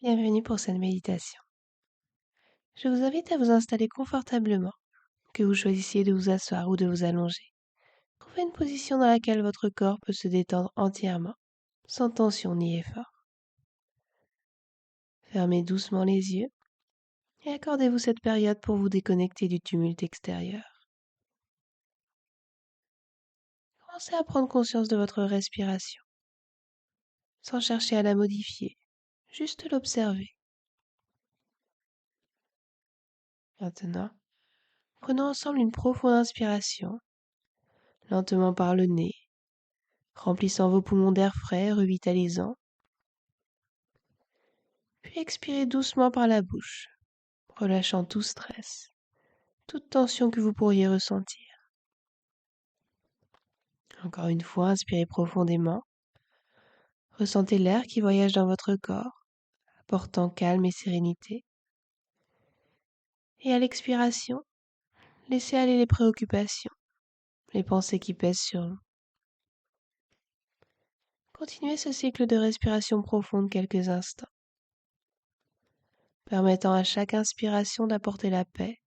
Bienvenue pour cette méditation. Je vous invite à vous installer confortablement, que vous choisissiez de vous asseoir ou de vous allonger. Trouvez une position dans laquelle votre corps peut se détendre entièrement, sans tension ni effort. Fermez doucement les yeux et accordez-vous cette période pour vous déconnecter du tumulte extérieur. Commencez à prendre conscience de votre respiration, sans chercher à la modifier, juste l'observer. Maintenant, prenons ensemble une profonde inspiration, lentement par le nez, remplissant vos poumons d'air frais, revitalisant. Puis expirez doucement par la bouche, relâchant tout stress, toute tension que vous pourriez ressentir. Encore une fois, inspirez profondément. Ressentez l'air qui voyage dans votre corps, apportant calme et sérénité. Et à l'expiration, laissez aller les préoccupations, les pensées qui pèsent sur vous. Continuez ce cycle de respiration profonde quelques instants, permettant à chaque inspiration d'apporter la paix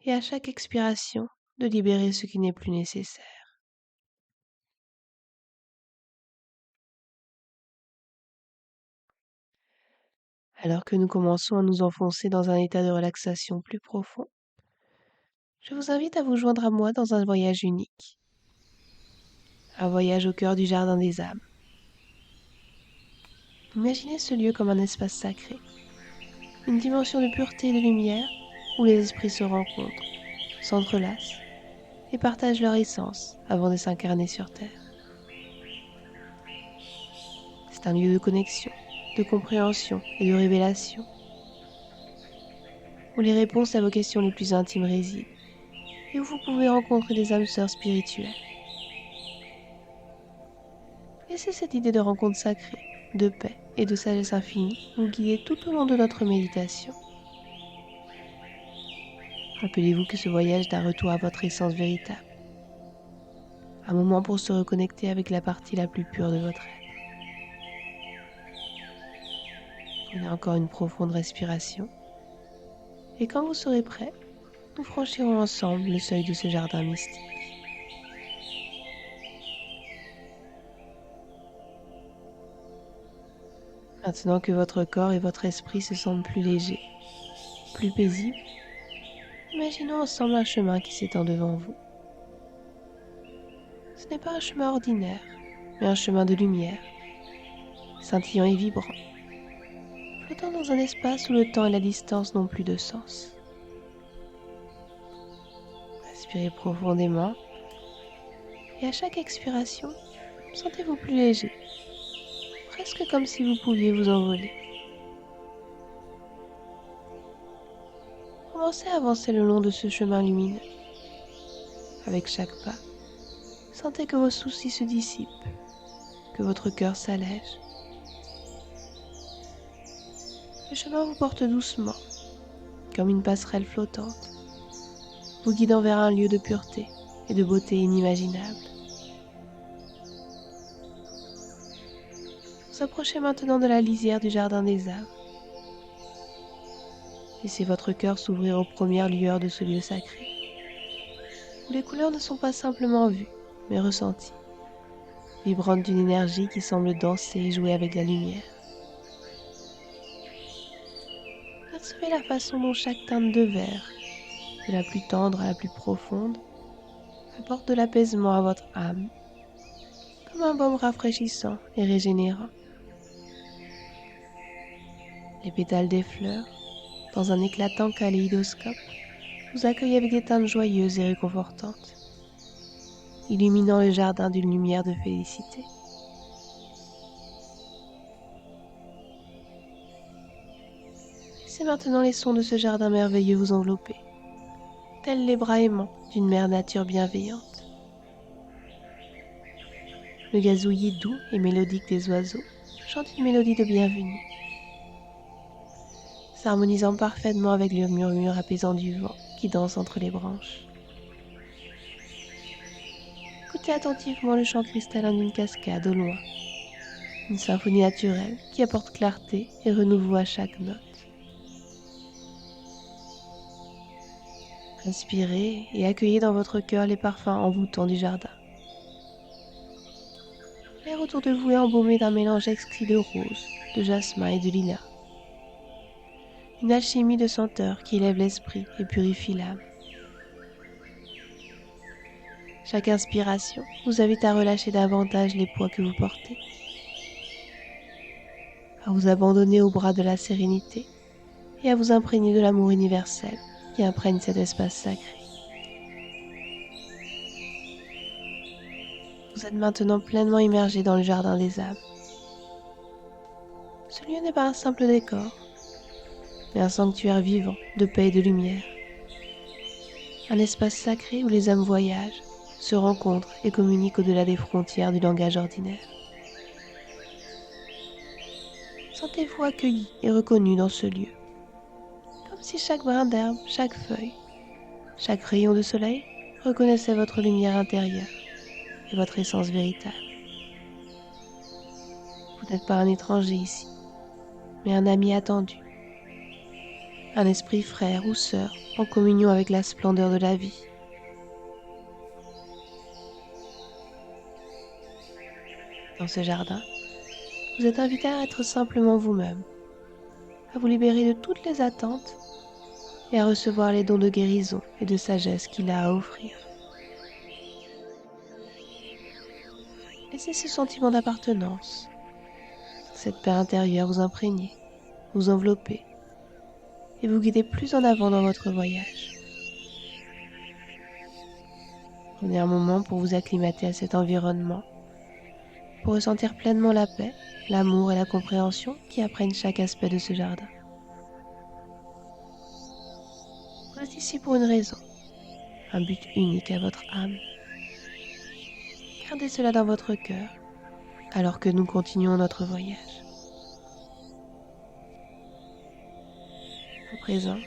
et à chaque expiration de libérer ce qui n'est plus nécessaire. Alors que nous commençons à nous enfoncer dans un état de relaxation plus profond, je vous invite à vous joindre à moi dans un voyage unique, un voyage au cœur du jardin des âmes. Imaginez ce lieu comme un espace sacré, une dimension de pureté et de lumière où les esprits se rencontrent, s'entrelacent et partagent leur essence avant de s'incarner sur Terre. C'est un lieu de connexion, de compréhension et de révélation, où les réponses à vos questions les plus intimes résident et où vous pouvez rencontrer des âmes sœurs spirituelles. Laissez cette idée de rencontre sacrée, de paix et de sagesse infinie vous guider tout au long de notre méditation. Rappelez-vous que ce voyage est un retour à votre essence véritable, un moment pour se reconnecter avec la partie la plus pure de votre être. Prenez encore une profonde respiration et quand vous serez prêt, nous franchirons ensemble le seuil de ce jardin mystique. Maintenant que votre corps et votre esprit se sentent plus légers, plus paisibles, imaginons ensemble un chemin qui s'étend devant vous. Ce n'est pas un chemin ordinaire, mais un chemin de lumière, scintillant et vibrant, flottant dans un espace où le temps et la distance n'ont plus de sens. Inspirez profondément et à chaque expiration, sentez-vous plus léger, presque comme si vous pouviez vous envoler. Commencez à avancer le long de ce chemin lumineux. Avec chaque pas, sentez que vos soucis se dissipent, que votre cœur s'allège. Le chemin vous porte doucement, comme une passerelle flottante, vous guidant vers un lieu de pureté et de beauté inimaginable. Vous approchez maintenant de la lisière du jardin des âmes. Laissez votre cœur s'ouvrir aux premières lueurs de ce lieu sacré, où les couleurs ne sont pas simplement vues, mais ressenties, vibrantes d'une énergie qui semble danser et jouer avec la lumière. Percevez la façon dont chaque teinte de vert, de la plus tendre à la plus profonde, apporte de l'apaisement à votre âme, comme un baume rafraîchissant et régénérant. Les pétales des fleurs, dans un éclatant kaléidoscope, vous accueillent avec des teintes joyeuses et réconfortantes, illuminant le jardin d'une lumière de félicité. Laissez maintenant les sons de ce jardin merveilleux vous envelopper, tels les braillements d'une mère nature bienveillante. Le gazouillis doux et mélodique des oiseaux chante une mélodie de bienvenue, s'harmonisant parfaitement avec le murmure apaisant du vent qui danse entre les branches. Écoutez attentivement le chant cristallin d'une cascade au loin, une symphonie naturelle qui apporte clarté et renouveau à chaque note. Inspirez et accueillez dans votre cœur les parfums envoûtants du jardin. L'air autour de vous est embaumé d'un mélange exquis de roses, de jasmin et de lilas. Une alchimie de senteurs qui élève l'esprit et purifie l'âme. Chaque inspiration vous invite à relâcher davantage les poids que vous portez, à vous abandonner aux bras de la sérénité et à vous imprégner de l'amour universel qui imprègne cet espace sacré. Vous êtes maintenant pleinement immergé dans le jardin des âmes. Ce lieu n'est pas un simple décor, mais un sanctuaire vivant de paix et de lumière. Un espace sacré où les âmes voyagent, se rencontrent et communiquent au-delà des frontières du langage ordinaire. Sentez-vous accueilli et reconnu dans ce lieu, comme si chaque brin d'herbe, chaque feuille, chaque rayon de soleil reconnaissait votre lumière intérieure et votre essence véritable. Vous n'êtes pas un étranger ici, mais un ami attendu, un esprit frère ou sœur en communion avec la splendeur de la vie. Dans ce jardin, vous êtes invité à être simplement vous-même, à vous libérer de toutes les attentes et à recevoir les dons de guérison et de sagesse qu'il a à offrir. Laissez ce sentiment d'appartenance, cette paix intérieure vous imprégner, vous envelopper et vous guider plus en avant dans votre voyage. Prenez un moment pour vous acclimater à cet environnement, pour ressentir pleinement la paix, l'amour et la compréhension qui apprennent chaque aspect de ce jardin. Vous êtes ici pour une raison, un but unique à votre âme. Gardez cela dans votre cœur, alors que nous continuons notre voyage. À présent,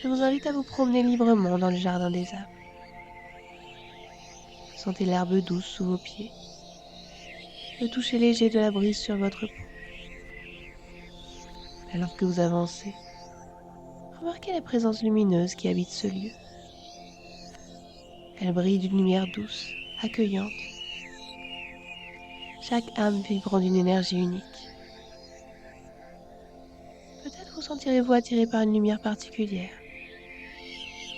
je vous invite à vous promener librement dans le jardin des âmes. Sentez l'herbe douce sous vos pieds, le toucher léger de la brise sur votre peau. Alors que vous avancez, remarquez les présences lumineuses qui habitent ce lieu. Elles brillent d'une lumière douce, accueillante. Chaque âme vibrant d'une énergie unique. Peut-être vous sentirez-vous attiré par une lumière particulière,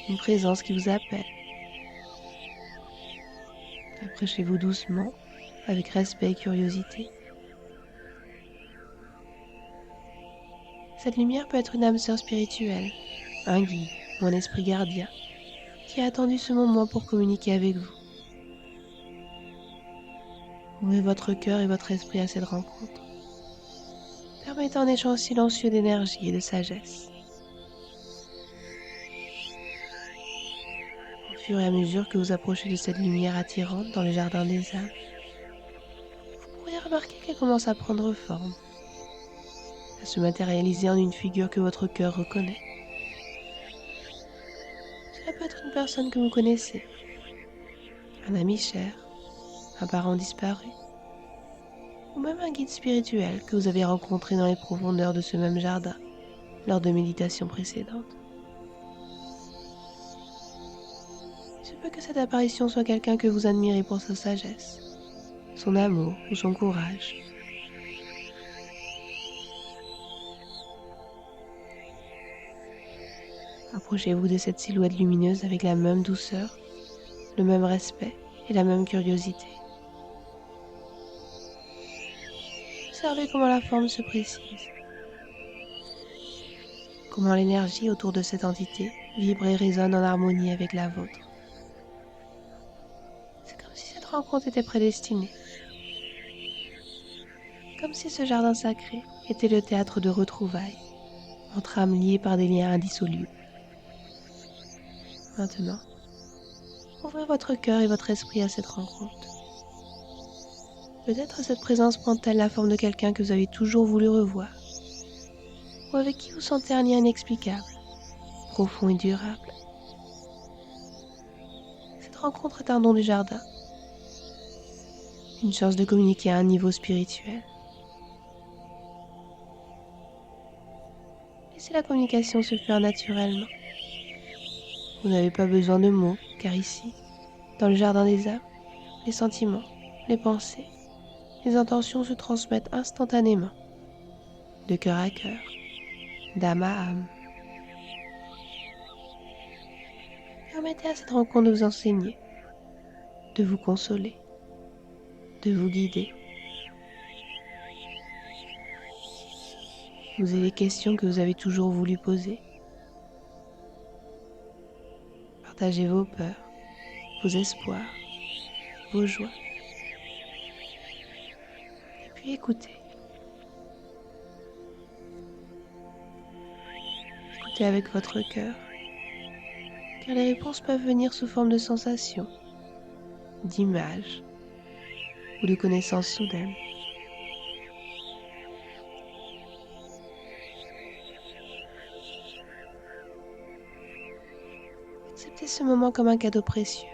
une présence qui vous appelle. Approchez-vous doucement, avec respect et curiosité. Cette lumière peut être une âme sœur spirituelle, un guide ou un esprit gardien qui a attendu ce moment pour communiquer avec vous. Ouvrez votre cœur et votre esprit à cette rencontre. Permettez un échange silencieux d'énergie et de sagesse. Au fur et à mesure que vous approchez de cette lumière attirante dans le jardin des âmes, vous pourrez remarquer qu'elle commence à prendre forme, à se matérialiser en une figure que votre cœur reconnaît. Cela peut être une personne que vous connaissez, un ami cher, un parent disparu, ou même un guide spirituel que vous avez rencontré dans les profondeurs de ce même jardin lors de méditations précédentes. Il se peut que cette apparition soit quelqu'un que vous admirez pour sa sagesse, son amour ou son courage. Approchez-vous de cette silhouette lumineuse avec la même douceur, le même respect et la même curiosité. Observez comment la forme se précise, comment l'énergie autour de cette entité vibre et résonne en harmonie avec la vôtre. C'est comme si cette rencontre était prédestinée, comme si ce jardin sacré était le théâtre de retrouvailles, entre âmes liées par des liens indissolubles. Maintenant, ouvrez votre cœur et votre esprit à cette rencontre. Peut-être cette présence prend-elle la forme de quelqu'un que vous avez toujours voulu revoir, ou avec qui vous sentez un lien inexplicable, profond et durable. Cette rencontre est un don du jardin, une chance de communiquer à un niveau spirituel. Laissez la communication se faire naturellement. Vous n'avez pas besoin de mots, car ici, dans le jardin des âmes, les sentiments, les pensées, les intentions se transmettent instantanément, de cœur à cœur, d'âme à âme. Permettez à cette rencontre de vous enseigner, de vous consoler, de vous guider. Posez les questions que vous avez toujours voulu poser. Partagez vos peurs, vos espoirs, vos joies. Et puis écoutez. Écoutez avec votre cœur, car les réponses peuvent venir sous forme de sensations, d'images ou de connaissances soudaines. Acceptez ce moment comme un cadeau précieux,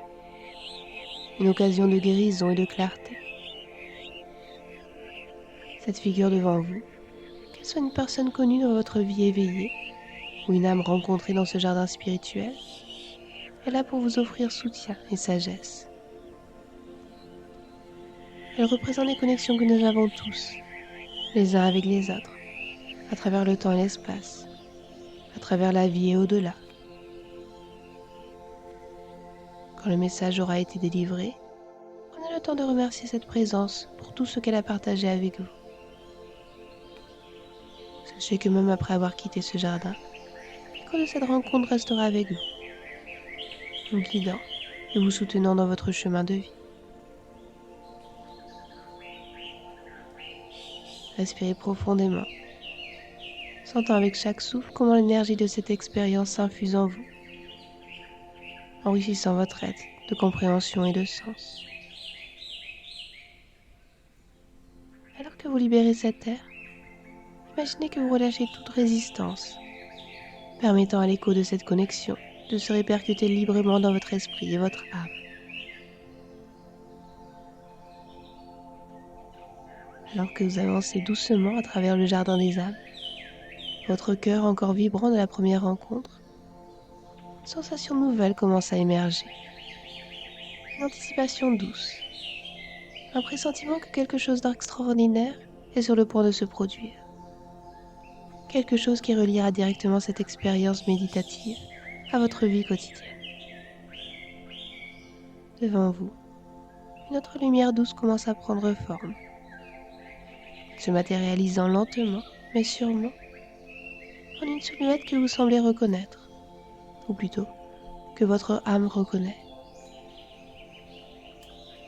une occasion de guérison et de clarté. Cette figure devant vous, qu'elle soit une personne connue dans votre vie éveillée ou une âme rencontrée dans ce jardin spirituel, est là pour vous offrir soutien et sagesse. Elle représente les connexions que nous avons tous, les uns avec les autres, à travers le temps et l'espace, à travers la vie et au-delà. Quand le message aura été délivré, prenez le temps de remercier cette présence pour tout ce qu'elle a partagé avec vous. Sachez que même après avoir quitté ce jardin, l'écho de cette rencontre restera avec vous, vous guidant et vous soutenant dans votre chemin de vie. Respirez profondément, sentant avec chaque souffle comment l'énergie de cette expérience s'infuse en vous, enrichissant votre être de compréhension et de sens. Alors que vous libérez cet air, imaginez que vous relâchez toute résistance, permettant à l'écho de cette connexion de se répercuter librement dans votre esprit et votre âme. Alors que vous avancez doucement à travers le jardin des âmes, votre cœur encore vibrant de la première rencontre, une sensation nouvelle commence à émerger. Une anticipation douce, un pressentiment que quelque chose d'extraordinaire est sur le point de se produire. Quelque chose qui reliera directement cette expérience méditative à votre vie quotidienne. Devant vous, une autre lumière douce commence à prendre forme, se matérialisant lentement mais sûrement en une silhouette que vous semblez reconnaître, ou plutôt que votre âme reconnaît.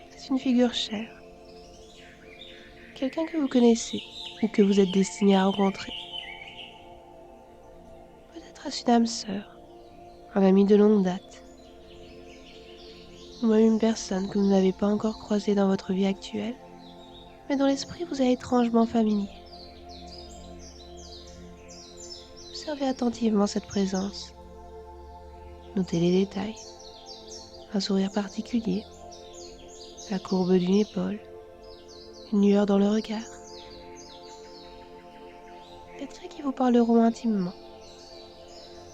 C'est une figure chère, quelqu'un que vous connaissez ou que vous êtes destiné à rencontrer. Peut-être est-ce une âme sœur, un ami de longue date, ou même une personne que vous n'avez pas encore croisée dans votre vie actuelle, mais dont l'esprit vous est étrangement familier. Observez attentivement cette présence. Notez les détails. Un sourire particulier, la courbe d'une épaule, une lueur dans le regard. Des traits qui vous parleront intimement,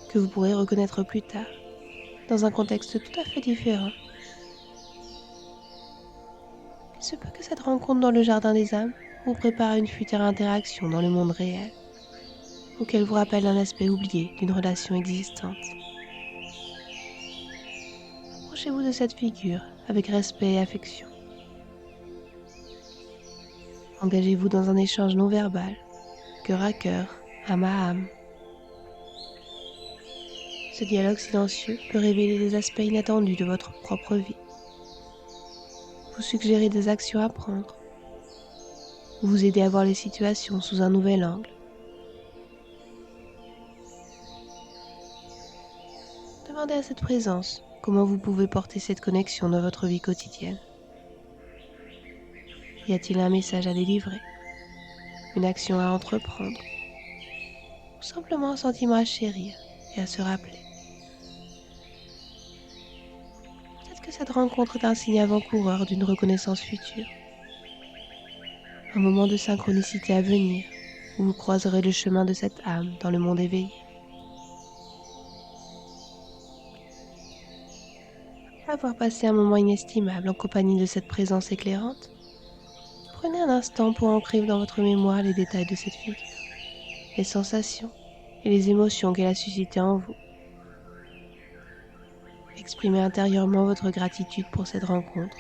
que vous pourrez reconnaître plus tard, dans un contexte tout à fait différent. Il se peut que cette rencontre dans le jardin des âmes vous prépare à une future interaction dans le monde réel, ou qu'elle vous rappelle un aspect oublié d'une relation existante. Approchez-vous de cette figure avec respect et affection. Engagez-vous dans un échange non verbal, cœur à cœur, âme à âme. Ce dialogue silencieux peut révéler des aspects inattendus de votre propre vie, vous suggérer des actions à prendre, ou vous aider à voir les situations sous un nouvel angle. Demandez à cette présence comment vous pouvez porter cette connexion dans votre vie quotidienne. Y a-t-il un message à délivrer, une action à entreprendre, ou simplement un sentiment à chérir et à se rappeler? Peut-être que cette rencontre est un signe avant-coureur d'une reconnaissance future, un moment de synchronicité à venir, où vous croiserez le chemin de cette âme dans le monde éveillé. Après avoir passé un moment inestimable en compagnie de cette présence éclairante, prenez un instant pour ancrer dans votre mémoire les détails de cette figure, les sensations et les émotions qu'elle a suscitées en vous. Exprimez intérieurement votre gratitude pour cette rencontre,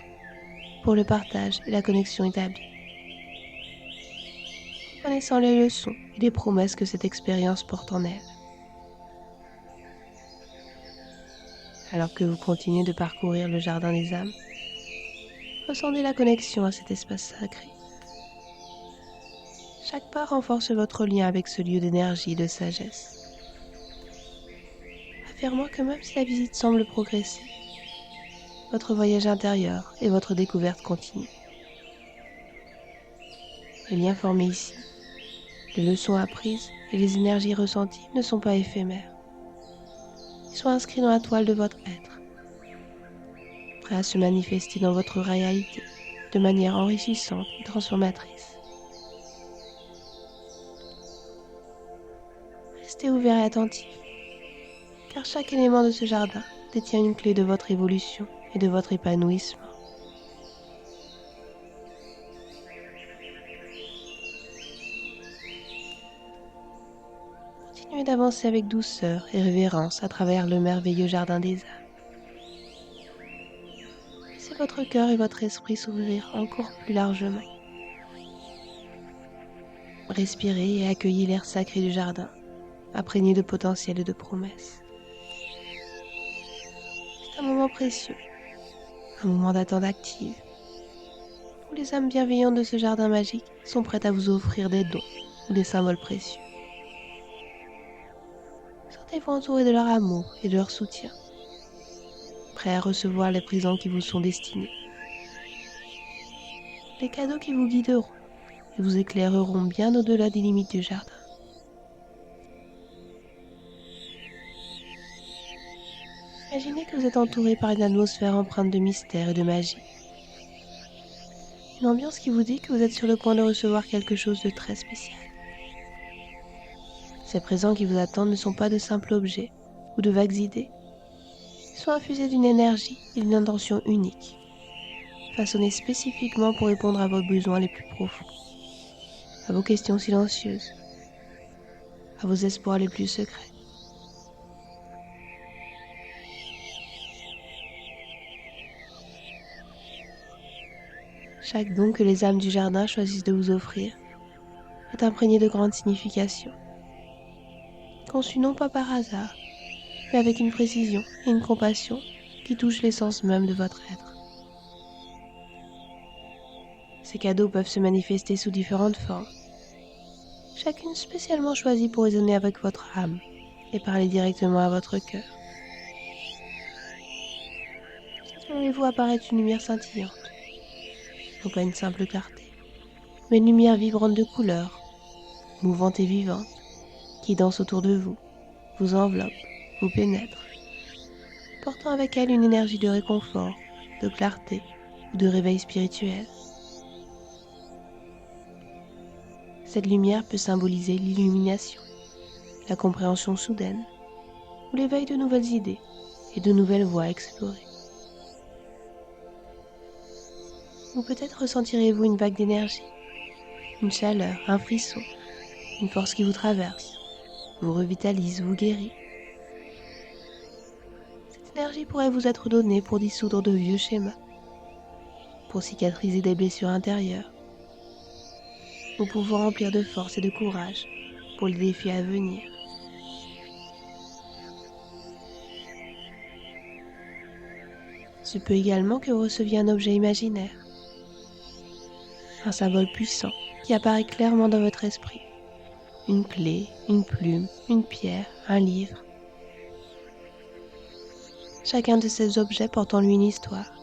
pour le partage et la connexion établie. Connaissant les leçons et les promesses que cette expérience porte en elle. Alors que vous continuez de parcourir le jardin des âmes, ressentez la connexion à cet espace sacré. Chaque pas renforce votre lien avec ce lieu d'énergie et de sagesse. Affirmant que même si la visite semble progresser, votre voyage intérieur et votre découverte continuent. Les liens formés ici, les leçons apprises et les énergies ressenties ne sont pas éphémères. Ils sont inscrits dans la toile de votre être, prêts à se manifester dans votre réalité de manière enrichissante et transformatrice. Restez ouvert et attentif, car chaque élément de ce jardin détient une clé de votre évolution et de votre épanouissement. Continuez d'avancer avec douceur et révérence à travers le merveilleux jardin des âmes. Laissez votre cœur et votre esprit s'ouvrir encore plus largement. Respirez et accueillez l'air sacré du jardin, imprégné de potentiel et de promesses. C'est un moment précieux, un moment d'attente active, où les âmes bienveillantes de ce jardin magique sont prêtes à vous offrir des dons ou des symboles précieux. Sentez-vous entouré de leur amour et de leur soutien, prêts à recevoir les présents qui vous sont destinés, les cadeaux qui vous guideront et vous éclaireront bien au-delà des limites du jardin. Imaginez que vous êtes entouré par une atmosphère empreinte de mystère et de magie. Une ambiance qui vous dit que vous êtes sur le point de recevoir quelque chose de très spécial. Ces présents qui vous attendent ne sont pas de simples objets ou de vagues idées. Ils sont infusés d'une énergie et d'une intention unique, façonnés spécifiquement pour répondre à vos besoins les plus profonds, à vos questions silencieuses, à vos espoirs les plus secrets. Chaque don que les âmes du jardin choisissent de vous offrir est imprégné de grandes significations, conçu non pas par hasard, mais avec une précision et une compassion qui touchent l'essence même de votre être. Ces cadeaux peuvent se manifester sous différentes formes, chacune spécialement choisie pour résonner avec votre âme et parler directement à votre cœur. Verrez-vous apparaître une lumière scintillante, non pas une simple clarté, mais une lumière vibrante de couleurs, mouvante et vivante, qui danse autour de vous, vous enveloppe, vous pénètre, portant avec elle une énergie de réconfort, de clarté ou de réveil spirituel. Cette lumière peut symboliser l'illumination, la compréhension soudaine, ou l'éveil de nouvelles idées et de nouvelles voies à explorer. Ou peut-être ressentirez-vous une vague d'énergie, une chaleur, un frisson, une force qui vous traverse, vous revitalise, vous guérit. Cette énergie pourrait vous être donnée pour dissoudre de vieux schémas, pour cicatriser des blessures intérieures, ou pour vous remplir de force et de courage pour les défis à venir. Se peut également que vous receviez un objet imaginaire, un symbole puissant qui apparaît clairement dans votre esprit. Une clé, une plume, une pierre, un livre. Chacun de ces objets porte en lui une histoire,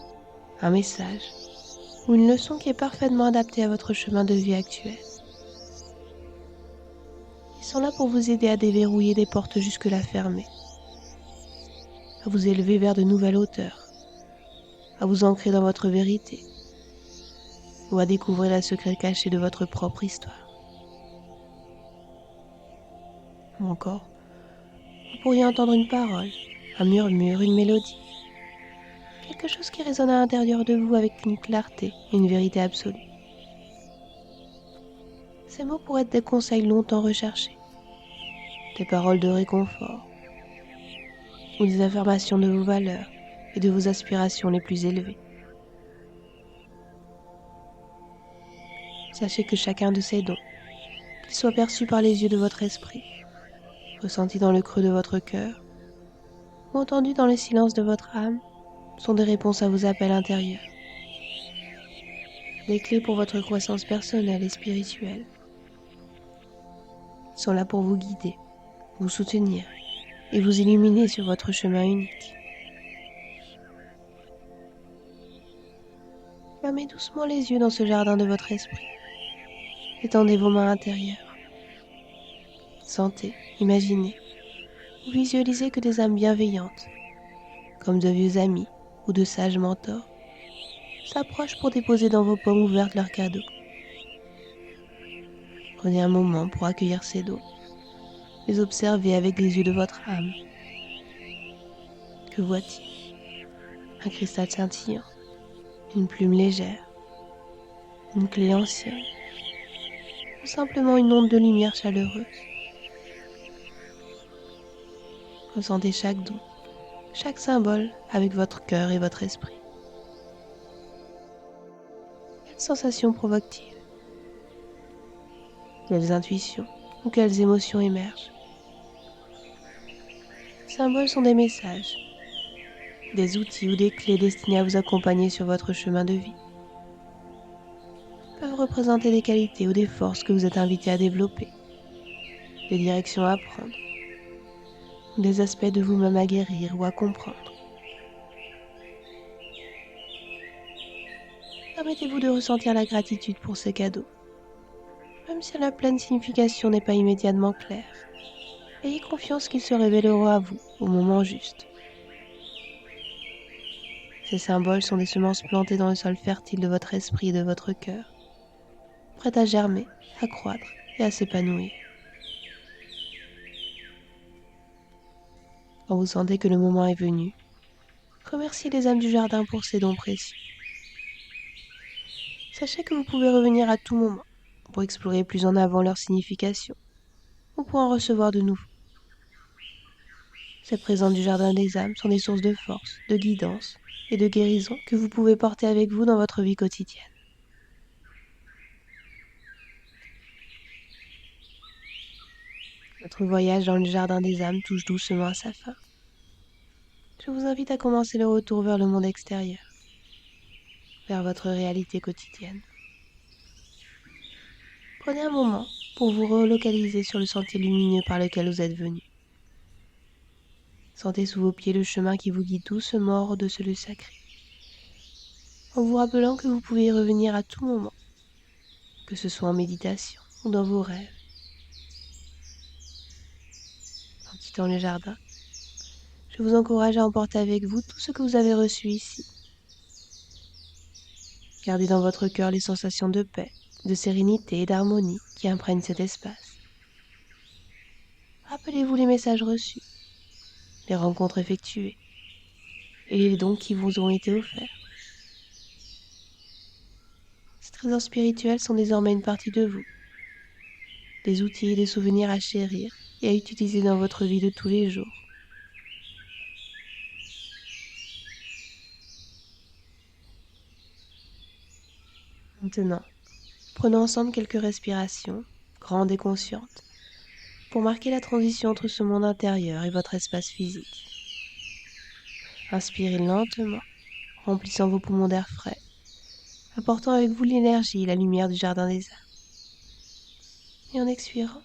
un message ou une leçon qui est parfaitement adaptée à votre chemin de vie actuel. Ils sont là pour vous aider à déverrouiller des portes jusque-là fermées, à vous élever vers de nouvelles hauteurs, à vous ancrer dans votre vérité ou à découvrir la secret caché de votre propre histoire. Ou encore, vous pourriez entendre une parole, un murmure, une mélodie, quelque chose qui résonne à l'intérieur de vous avec une clarté et une vérité absolue. Ces mots pourraient être des conseils longtemps recherchés, des paroles de réconfort, ou des affirmations de vos valeurs et de vos aspirations les plus élevées. Sachez que chacun de ces dons, qu'ils soient perçus par les yeux de votre esprit, ressentis dans le creux de votre cœur, ou entendus dans le silence de votre âme, sont des réponses à vos appels intérieurs, des clés pour votre croissance personnelle et spirituelle. Ils sont là pour vous guider, vous soutenir et vous illuminer sur votre chemin unique. Fermez doucement les yeux dans ce jardin de votre esprit. Étendez vos mains intérieures. Sentez, imaginez, ou visualisez que des âmes bienveillantes, comme de vieux amis ou de sages mentors, s'approchent pour déposer dans vos paumes ouvertes leurs cadeaux. Prenez un moment pour accueillir ces dons. Les observez avec les yeux de votre âme. Que voit-il? Un cristal scintillant, une plume légère, une clé ancienne, ou simplement une onde de lumière chaleureuse. Ressentez chaque don, chaque symbole avec votre cœur et votre esprit. Quelles sensations provoquent-ils? Quelles intuitions ou quelles émotions émergent? Les symboles sont des messages, des outils ou des clés destinés à vous accompagner sur votre chemin de vie. Ils peuvent représenter des qualités ou des forces que vous êtes invité à développer, des directions à prendre, ou des aspects de vous-même à guérir ou à comprendre. Permettez-vous de ressentir la gratitude pour ces cadeaux, même si la pleine signification n'est pas immédiatement claire. Ayez confiance qu'ils se révéleront à vous au moment juste. Ces symboles sont des semences plantées dans le sol fertile de votre esprit et de votre cœur, prêtes à germer, à croître et à s'épanouir. Quand vous sentez que le moment est venu, remerciez les âmes du jardin pour ces dons précieux. Sachez que vous pouvez revenir à tout moment pour explorer plus en avant leur signification ou pour en recevoir de nouveaux. Ces présents du jardin des âmes sont des sources de force, de guidance et de guérison que vous pouvez porter avec vous dans votre vie quotidienne. Votre voyage dans le jardin des âmes touche doucement à sa fin. Je vous invite à commencer le retour vers le monde extérieur, vers votre réalité quotidienne. Prenez un moment pour vous relocaliser sur le sentier lumineux par lequel vous êtes venu. Sentez sous vos pieds le chemin qui vous guide doucement hors de ce lieu sacré, en vous rappelant que vous pouvez y revenir à tout moment, que ce soit en méditation ou dans vos rêves. En quittant le jardin, je vous encourage à emporter avec vous tout ce que vous avez reçu ici. Gardez dans votre cœur les sensations de paix, de sérénité et d'harmonie qui imprègnent cet espace. Rappelez-vous les messages reçus, les rencontres effectuées et les dons qui vous ont été offerts. Ces trésors spirituels sont désormais une partie de vous, des outils et des souvenirs à chérir et à utiliser dans votre vie de tous les jours. Maintenant, prenons ensemble quelques respirations, grandes et conscientes, pour marquer la transition entre ce monde intérieur et votre espace physique. Inspirez lentement, remplissant vos poumons d'air frais, apportant avec vous l'énergie et la lumière du jardin des âmes. Et en expirant,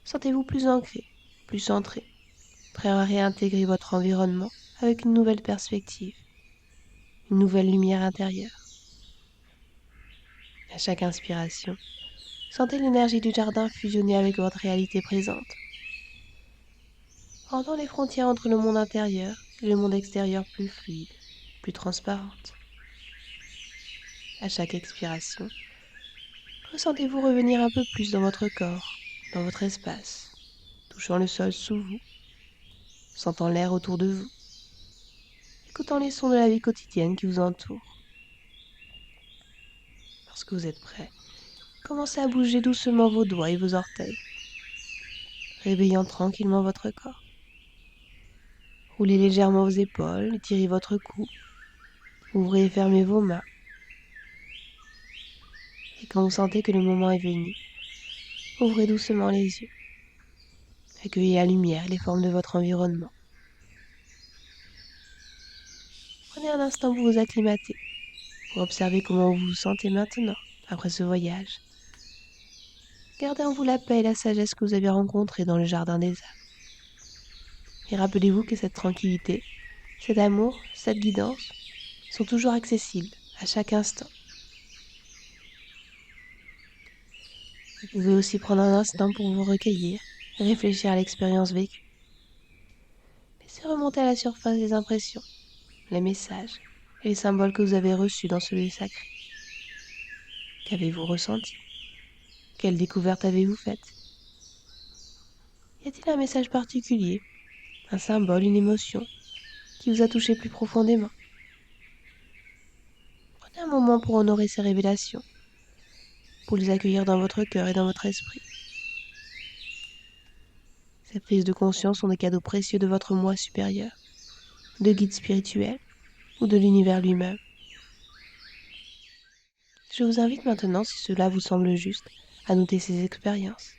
sentez-vous plus ancré, plus centré, prêt à réintégrer votre environnement avec une nouvelle perspective, une nouvelle lumière intérieure. À chaque inspiration, sentez l'énergie du jardin fusionner avec votre réalité présente, rendant les frontières entre le monde intérieur et le monde extérieur plus fluides, plus transparentes. À chaque expiration, ressentez-vous revenir un peu plus dans votre corps, dans votre espace, touchant le sol sous vous, sentant l'air autour de vous, écoutant les sons de la vie quotidienne qui vous entoure. Lorsque vous êtes prêt, commencez à bouger doucement vos doigts et vos orteils, réveillant tranquillement votre corps. Roulez légèrement vos épaules, étirez votre cou, ouvrez et fermez vos mains. Et quand vous sentez que le moment est venu, ouvrez doucement les yeux. Accueillez la lumière et les formes de votre environnement. Prenez un instant pour vous acclimater, pour observer comment vous vous sentez maintenant, après ce voyage. Gardez en vous la paix et la sagesse que vous avez rencontrées dans le jardin des âmes. Et rappelez-vous que cette tranquillité, cet amour, cette guidance sont toujours accessibles à chaque instant. Vous pouvez aussi prendre un instant pour vous recueillir et réfléchir à l'expérience vécue. Laissez remonter à la surface les impressions, les messages et les symboles que vous avez reçus dans ce lieu sacré. Qu'avez-vous ressenti? Quelle découverte avez-vous faite? Y a-t-il un message particulier, un symbole, une émotion qui vous a touché plus profondément? Prenez un moment pour honorer ces révélations, pour les accueillir dans votre cœur et dans votre esprit. Ces prises de conscience sont des cadeaux précieux de votre moi supérieur, de guide spirituel ou de l'univers lui-même. Je vous invite maintenant, si cela vous semble juste, à noter ces expériences.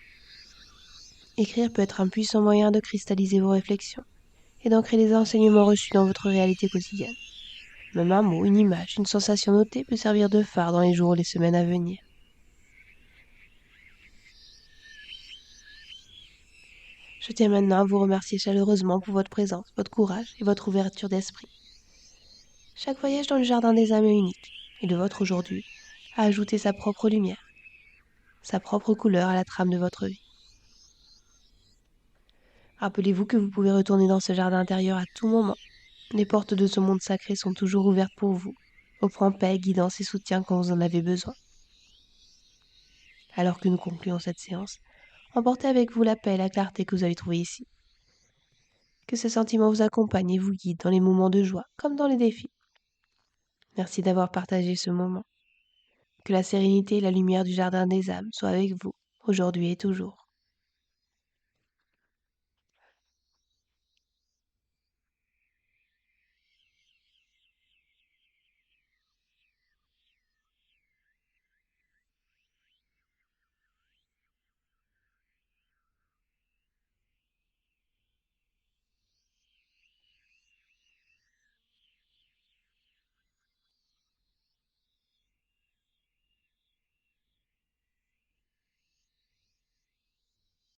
Écrire peut être un puissant moyen de cristalliser vos réflexions et d'ancrer les enseignements reçus dans votre réalité quotidienne. Même un mot, une image, une sensation notée peut servir de phare dans les jours ou les semaines à venir. Je tiens maintenant à vous remercier chaleureusement pour votre présence, votre courage et votre ouverture d'esprit. Chaque voyage dans le jardin des âmes est unique, et le vôtre aujourd'hui a ajouté sa propre lumière, sa propre couleur à la trame de votre vie. Rappelez-vous que vous pouvez retourner dans ce jardin intérieur à tout moment. Les portes de ce monde sacré sont toujours ouvertes pour vous, offrant paix, guidance et soutien quand vous en avez besoin. Alors que nous concluons cette séance, emportez avec vous la paix et la clarté que vous avez trouvées ici. Que ces sentiments vous accompagnent et vous guident dans les moments de joie comme dans les défis. Merci d'avoir partagé ce moment. Que la sérénité et la lumière du jardin des âmes soient avec vous, aujourd'hui et toujours.